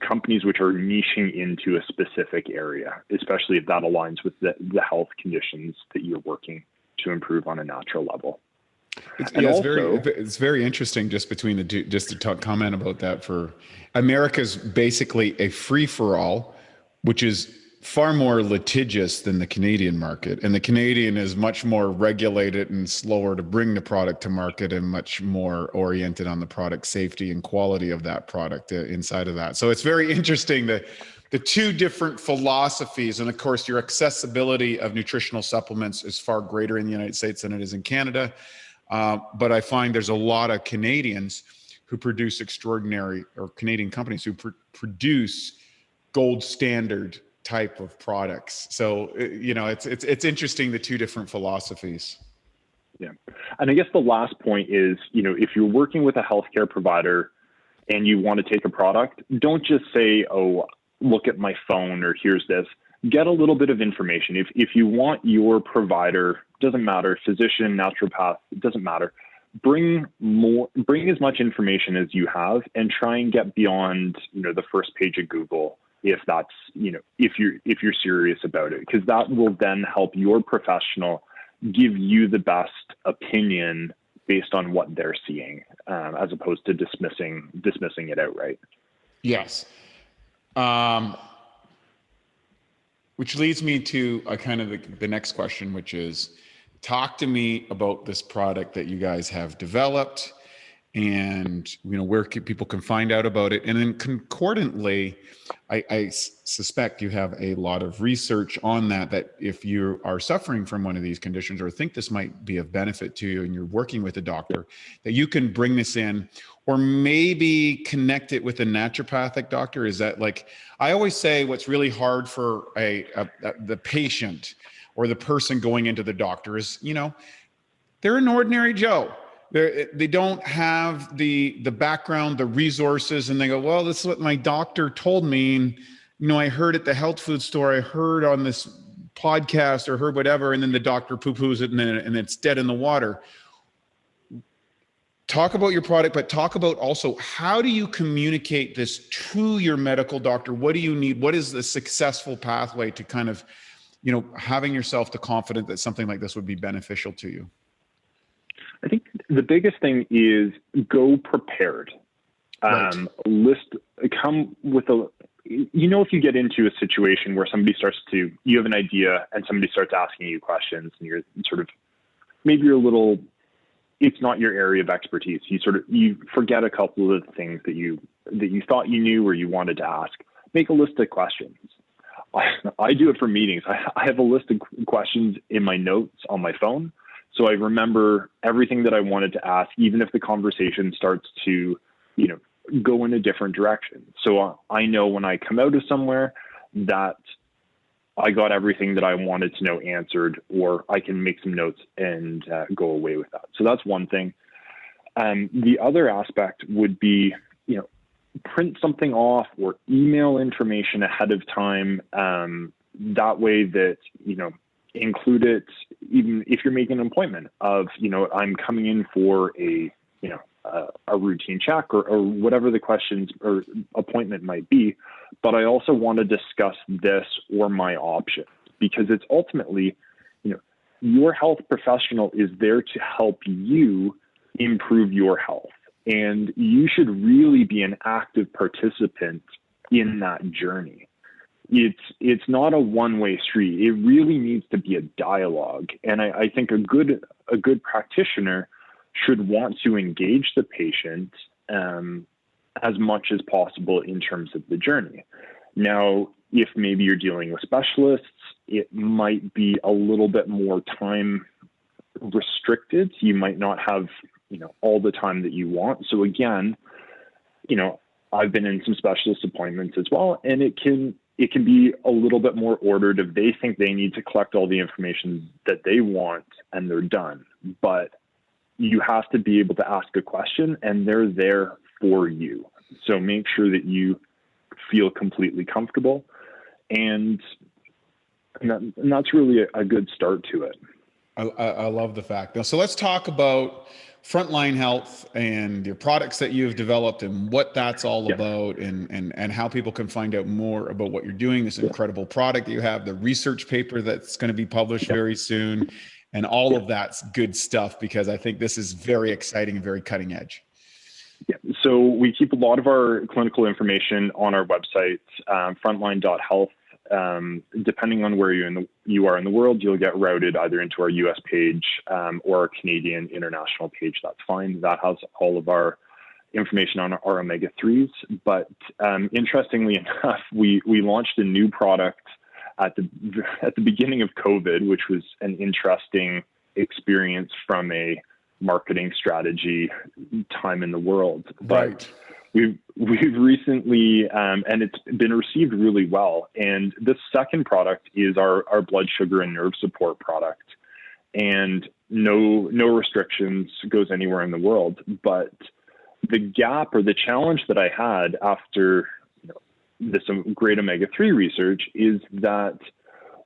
companies which are niching into a specific area, especially if that aligns with the health conditions that you're working to improve on a natural level. It's very interesting just between the two, just to comment about that. For America's basically a free-for-all, which is far more litigious than the Canadian market. And the Canadian is much more regulated and slower to bring the product to market and much more oriented on the product safety and quality of that product inside of that. So it's very interesting that the two different philosophies, and of course your accessibility of nutritional supplements is far greater in the United States than it is in Canada. But I find there's a lot of Canadians who produce Canadian companies who produce gold standard type of products. So, it's interesting, the two different philosophies. Yeah. And I guess the last point is, if you're working with a healthcare provider and you want to take a product, don't just say, oh, look at my phone or here's this. Get a little bit of information. If you want your provider, doesn't matter, physician, naturopath, it doesn't matter. Bring as much information as you have and try and get beyond, the first page of Google if that's, if you're serious about it, because that will then help your professional give you the best opinion based on what they're seeing, as opposed to dismissing it outright. Yes. Which leads me to kind of the next question, which is, talk to me about this product that you guys have developed, and where people can find out about it. And then concordantly, I suspect you have a lot of research on that if you are suffering from one of these conditions or think this might be of benefit to you and you're working with a doctor, that you can bring this in or maybe connect it with a naturopathic doctor. Is that, like, I always say what's really hard for the patient or the person going into the doctor is, they're an ordinary Joe. They don't have the background, the resources, and they go, well, this is what my doctor told me. And, I heard at the health food store, I heard on this podcast or heard whatever, and then the doctor poo-poos it and it's dead in the water. Talk about your product, but talk about also, how do you communicate this to your medical doctor? What do you need? What is the successful pathway to kind of, having yourself the confident that something like this would be beneficial to you? I think the biggest thing is go prepared. Right. Come with if you get into a situation where you have an idea and somebody starts asking you questions and you're sort of, maybe you're a little, it's not your area of expertise. You forget a couple of the things that you thought you knew or you wanted to ask. Make a list of questions. I do it for meetings. I have a list of questions in my notes on my phone. So I remember everything that I wanted to ask, even if the conversation starts to, go in a different direction. So I know when I come out of somewhere that I got everything that I wanted to know answered, or I can make some notes and go away with that. So that's one thing. The other aspect would be, print something off or email information ahead of time. That way that, include it, even if you're making an appointment of, I'm coming in for a routine check or whatever the questions or appointment might be. But I also want to discuss this or my options, because it's ultimately, your health professional is there to help you improve your health. And you should really be an active participant in that journey. It's not a one-way street. It really needs to be a dialogue. And I think a good practitioner should want to engage the patient as much as possible in terms of the journey. Now, if maybe you're dealing with specialists, it might be a little bit more time restricted. You might not have, all the time that you want. So again, I've been in some specialist appointments as well, and it can be a little bit more ordered if they think they need to collect all the information that they want and they're done. But you have to be able to ask a question, and they're there for you. So make sure that you feel completely comfortable, and that's really a good start to it. I love the fact. Now, so let's talk about Frontline Health and your products that you've developed and what that's all about, and how people can find out more about what you're doing, this incredible product that you have, the research paper that's going to be published very soon, and all of that's good stuff, because I think this is very exciting and very cutting edge. Yeah. So we keep a lot of our clinical information on our website, frontline.health. Depending on where you are in the world, you'll get routed either into our US page or our Canadian international page. That's fine. That has all of our information on our Omega-3s. But interestingly enough, we launched a new product at the beginning of COVID, which was an interesting experience from a marketing strategy time in the world. But we've recently, and it's been received really well. And this second product is our blood sugar and nerve support product, and no restrictions, goes anywhere in the world. But the gap or the challenge that I had after this great omega-3 research is that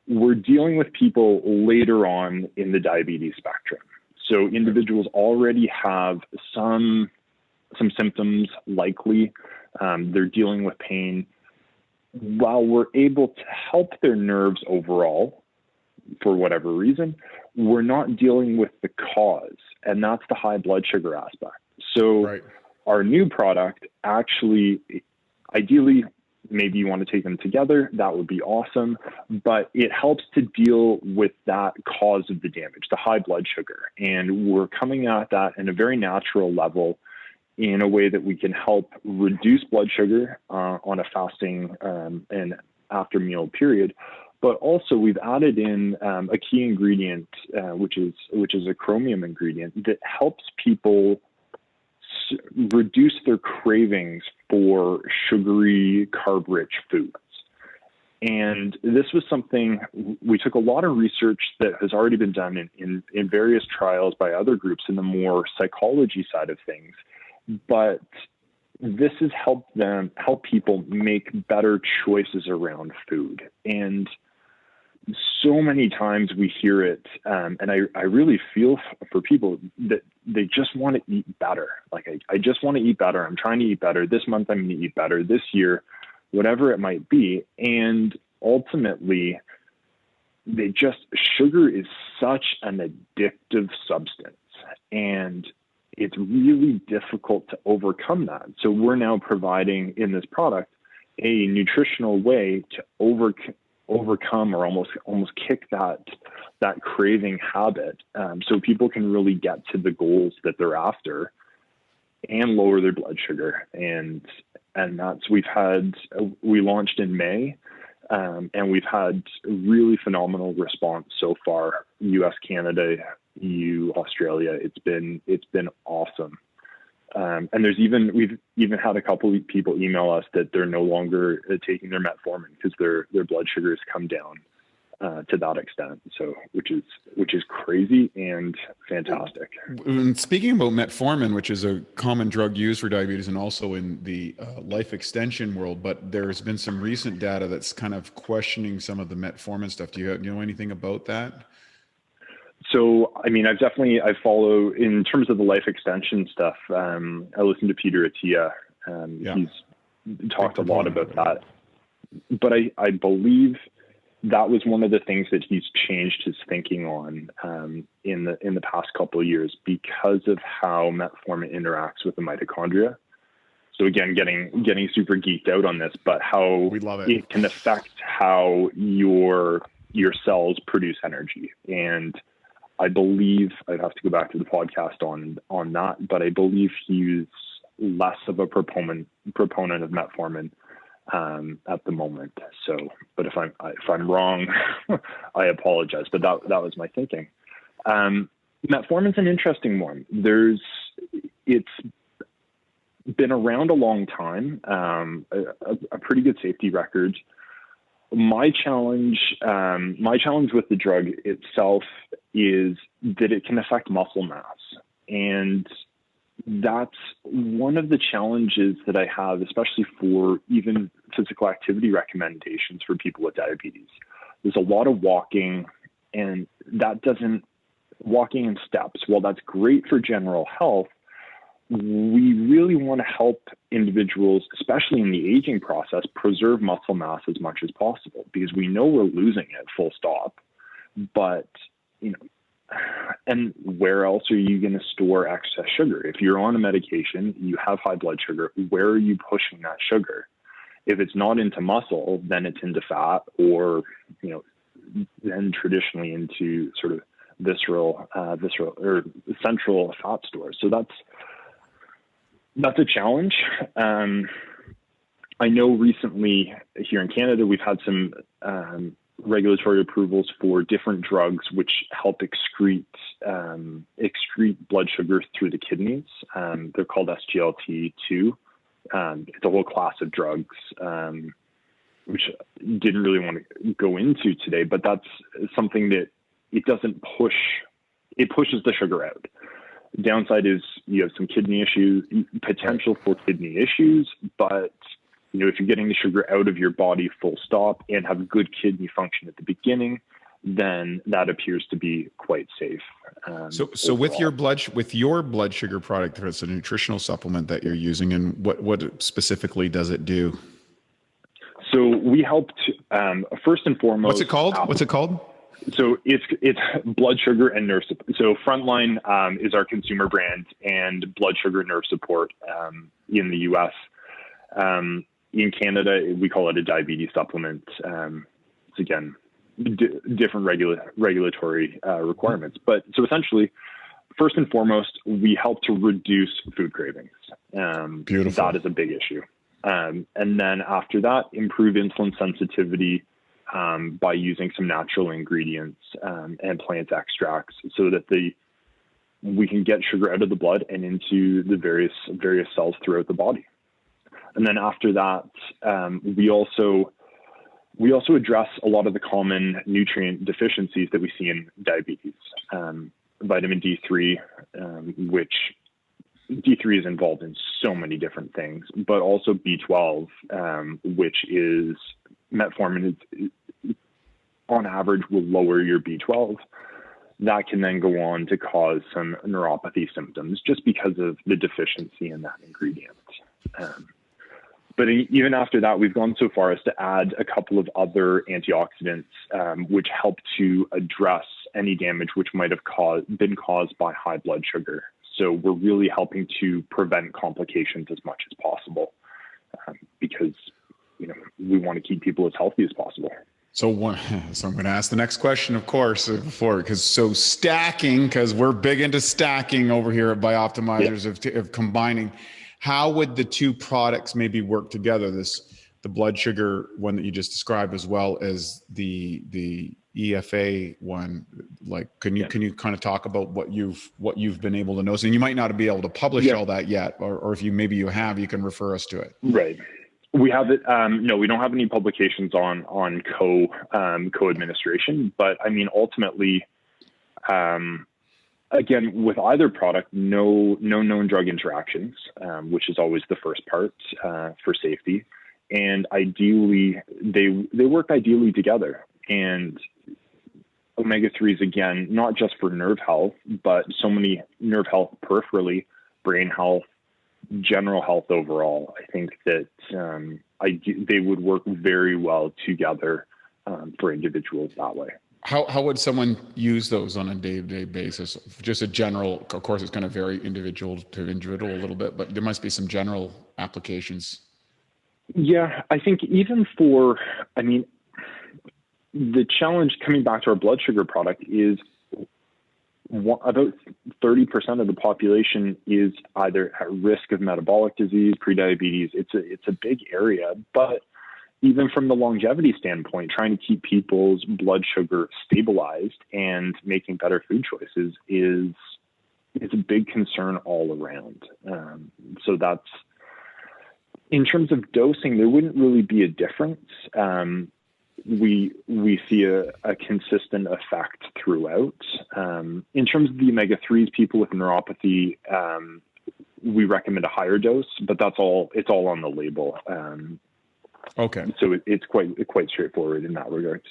we're dealing with people later on in the diabetes spectrum. So individuals already have some symptoms, likely. They're dealing with pain. While we're able to help their nerves overall, for whatever reason, we're not dealing with the cause, and that's the high blood sugar aspect. So our new product actually, ideally, maybe you want to take them together, that would be awesome, but it helps to deal with that cause of the damage, the high blood sugar. And we're coming at that in a very natural level, in a way that we can help reduce blood sugar on a fasting and after meal period. But also we've added in a key ingredient, which is a chromium ingredient that helps people reduce their cravings for sugary, carb-rich foods. And this was something, we took a lot of research that has already been done in various trials by other groups in the more psychology side of things. But this has helped people make better choices around food. And so many times we hear it, and I really feel for people that they just want to eat better. Like, I just want to eat better. I'm trying to eat better. This month I'm going to eat better. This year, whatever it might be. And ultimately, sugar is such an addictive substance. And it's really difficult to overcome that. So we're now providing in this product a nutritional way to overcome or almost kick that craving habit, so people can really get to the goals that they're after and lower their blood sugar. And that's, we launched in May, and we've had really phenomenal response so far. US, Canada, EU, Australia. It's been awesome. And we've even had a couple of people email us that they're no longer taking their metformin because their blood sugar has come down to that extent. So, which is crazy and fantastic. And speaking about metformin, which is a common drug used for diabetes and also in the life extension world, but there's been some recent data that's kind of questioning some of the metformin stuff. Do you know anything about that? So, I mean, I follow, in terms of the life extension stuff, I listen to Peter Attia. He's talked a lot about that. But I believe that was one of the things that he's changed his thinking on in the past couple of years, because of how metformin interacts with the mitochondria. So again, getting super geeked out on this, but how it can affect how your cells produce energy. And I believe, I'd have to go back to the podcast on that, but I believe he's less of a proponent of metformin at the moment. So, but if I'm wrong, I apologize. But that was my thinking. Metformin's an interesting one. It's been around a long time, a pretty good safety record. My challenge with the drug itself is that it can affect muscle mass. And that's one of the challenges that I have, especially for even physical activity recommendations for people with diabetes. There's a lot of walking, and walking in steps, while that's great for general health, we really want to help individuals, especially in the aging process, preserve muscle mass as much as possible, because we know we're losing it full stop. But, and where else are you going to store excess sugar? If you're on a medication, you have high blood sugar, where are you pushing that sugar? If it's not into muscle, then it's into fat, or, then traditionally into sort of visceral or central fat stores. So that's a challenge. I know recently here in Canada, we've had some regulatory approvals for different drugs which help excrete blood sugar through the kidneys. They're called SGLT2. It's a whole class of drugs, which didn't really want to go into today, but that's something that it doesn't push. It pushes the sugar out. Downside is you have some kidney issues, potential for kidney issues, but if you're getting the sugar out of your body full stop and have good kidney function at the beginning, then that appears to be quite safe. So with your blood sugar product, it's a nutritional supplement that you're using, and what specifically does it do? So we helped first and foremost. What's it called? So it's blood sugar and nerve support. So Frontline is our consumer brand, and blood sugar nerve support in the U.S. In Canada, we call it a diabetes supplement. It's again different regulatory requirements, but so essentially, first and foremost, we help to reduce food cravings. Beautiful. That is a big issue, and then after that, improve insulin sensitivity. By using some natural ingredients and plant extracts, so that we can get sugar out of the blood and into the various cells throughout the body. And then after that, we also address a lot of the common nutrient deficiencies that we see in diabetes. Vitamin D3, which D3 is involved in so many different things, but also B12, which is metformin, on average, will lower your B12. That can then go on to cause some neuropathy symptoms just because of the deficiency in that ingredient. But even after that, we've gone so far as to add a couple of other antioxidants, which help to address any damage which might have been caused by high blood sugar. So we're really helping to prevent complications as much as possible, because we want to keep people as healthy as possible. So I'm going to ask the next question, of course, stacking, because we're big into stacking over here at Bioptimizers, of combining. How would the two products maybe work together? The blood sugar one that you just described, as well as the EFA one. Like, can you kind of talk about what you've been able to know? So you might not be able to publish all that yet, or if you have, you can refer us to it. Right. We have it. No, we don't have any publications on co-administration, but I mean, ultimately, again, with either product, no known drug interactions, which is always the first part for safety. And ideally, they work ideally together. And omega-3s, again, not just for nerve health, but so many nerve health peripherally, brain health, general health overall. I think that they would work very well together for individuals that way. How would someone use those on a day-to-day basis? Just a general, of course, it's going to vary individual to individual a little bit, but there must be some general applications. Yeah, I think even the challenge, coming back to our blood sugar product, is about 30% of the population is either at risk of metabolic disease, prediabetes. It's a big area, but even from the longevity standpoint, trying to keep people's blood sugar stabilized and making better food choices is a big concern all around. So that's, in terms of dosing, there wouldn't really be a difference. we see a consistent effect throughout. In terms of the omega-3s, people with neuropathy, we recommend a higher dose, but it's all on the label. Okay. So it's quite straightforward in that regards.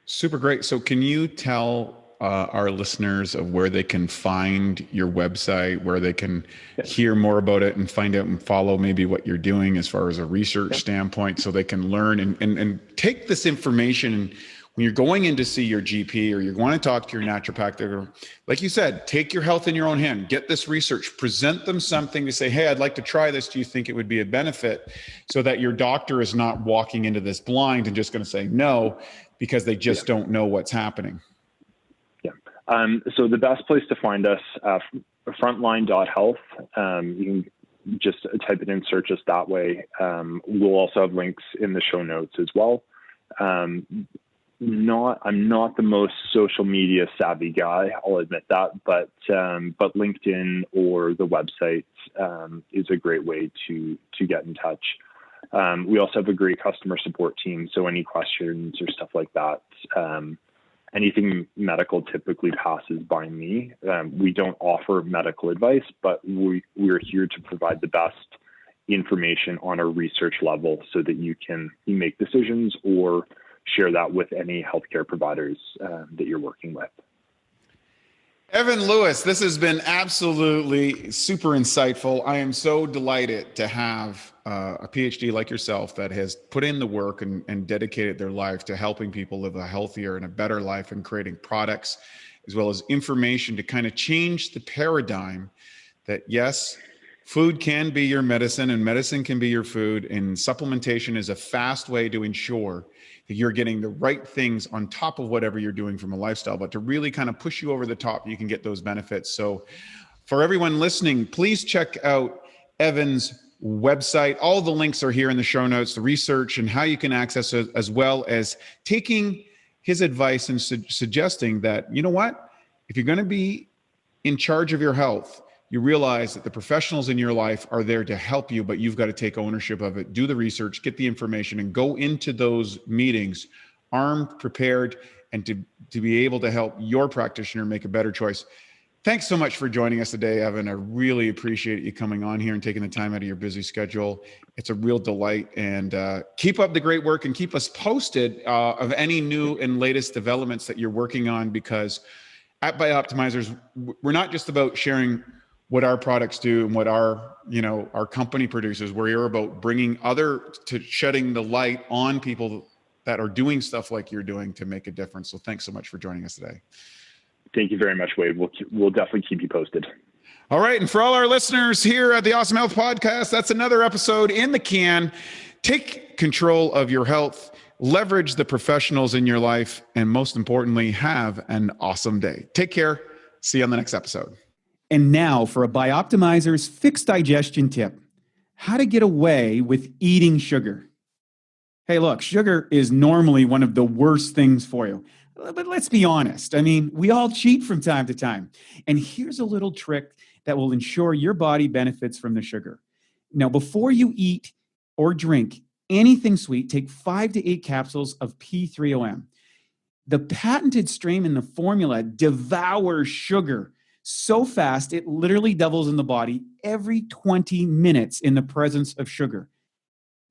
Super great. So can you tell our listeners of where they can find your website, where they can hear more about it and find out and follow maybe what you're doing as far as a research standpoint, so they can learn and take this information, and when you're going in to see your GP or you're going to talk to your naturopath, like you said, take your health in your own hand, get this research, present them something to say, hey, I'd like to try this. Do you think it would be a benefit? So that your doctor is not walking into this blind and just going to say no, because they just don't know what's happening. So the best place to find us, frontline.health. You can just type it in, search us that way. We'll also have links in the show notes as well. I'm not the most social media savvy guy, I'll admit that, but LinkedIn or the website is a great way to get in touch. We also have a great customer support team, so any questions or stuff like that, anything medical typically passes by me. We don't offer medical advice, but we're here to provide the best information on a research level so that you make decisions or share that with any healthcare providers that you're working with. Evan Lewis, this has been absolutely super insightful. I am so delighted to have a PhD like yourself that has put in the work and dedicated their life to helping people live a healthier and a better life, and creating products as well as information to kind of change the paradigm that, yes, food can be your medicine and medicine can be your food, and supplementation is a fast way to ensure that you're getting the right things on top of whatever you're doing from a lifestyle, but to really kind of push you over the top, you can get those benefits. So for everyone listening, please check out Evan's website. All the links are here in the show notes, the research and how you can access it, as well as taking his advice and suggesting that, you know what, if you're going to be in charge of your health, you realize that the professionals in your life are there to help you, but you've got to take ownership of it, do the research, get the information, and go into those meetings armed, prepared, and to be able to help your practitioner make a better choice. Thanks so much for joining us today, Evan. I really appreciate you coming on here and taking the time out of your busy schedule. It's a real delight, and keep up the great work and keep us posted of any new and latest developments that you're working on, because at Bioptimizers, we're not just about sharing what our products do and what our company produces. We're here about bringing to shedding the light on people that are doing stuff like you're doing to make a difference. So thanks so much for joining us today. Thank you very much, Wade. We'll definitely keep you posted. All right. And for all our listeners here at the Awesome Health Podcast, that's another episode in the can. Take control of your health, leverage the professionals in your life, and most importantly, have an awesome day. Take care. See you on the next episode. And now for a Bioptimizers fixed digestion tip: how to get away with eating sugar. Hey, look, sugar is normally one of the worst things for you. But let's be honest. I mean, we all cheat from time to time. And here's a little trick that will ensure your body benefits from the sugar. Now, before you eat or drink anything sweet, take 5 to 8 capsules of P3OM. The patented strain in the formula devours sugar so fast, it literally doubles in the body every 20 minutes in the presence of sugar.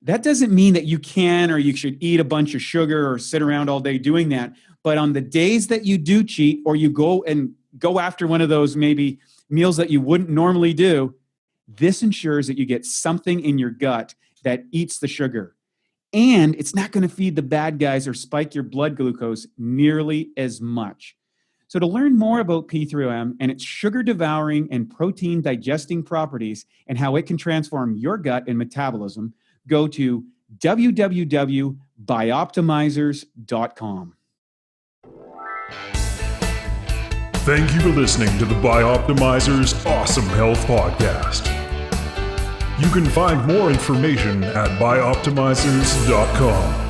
That doesn't mean that you can or you should eat a bunch of sugar or sit around all day doing that. But on the days that you do cheat, or you go after one of those maybe meals that you wouldn't normally do, this ensures that you get something in your gut that eats the sugar. And it's not going to feed the bad guys or spike your blood glucose nearly as much. So to learn more about P3OM and its sugar-devouring and protein-digesting properties and how it can transform your gut and metabolism, go to www.bioptimizers.com. Thank you for listening to the Bioptimizers Awesome Health Podcast. You can find more information at bioptimizers.com.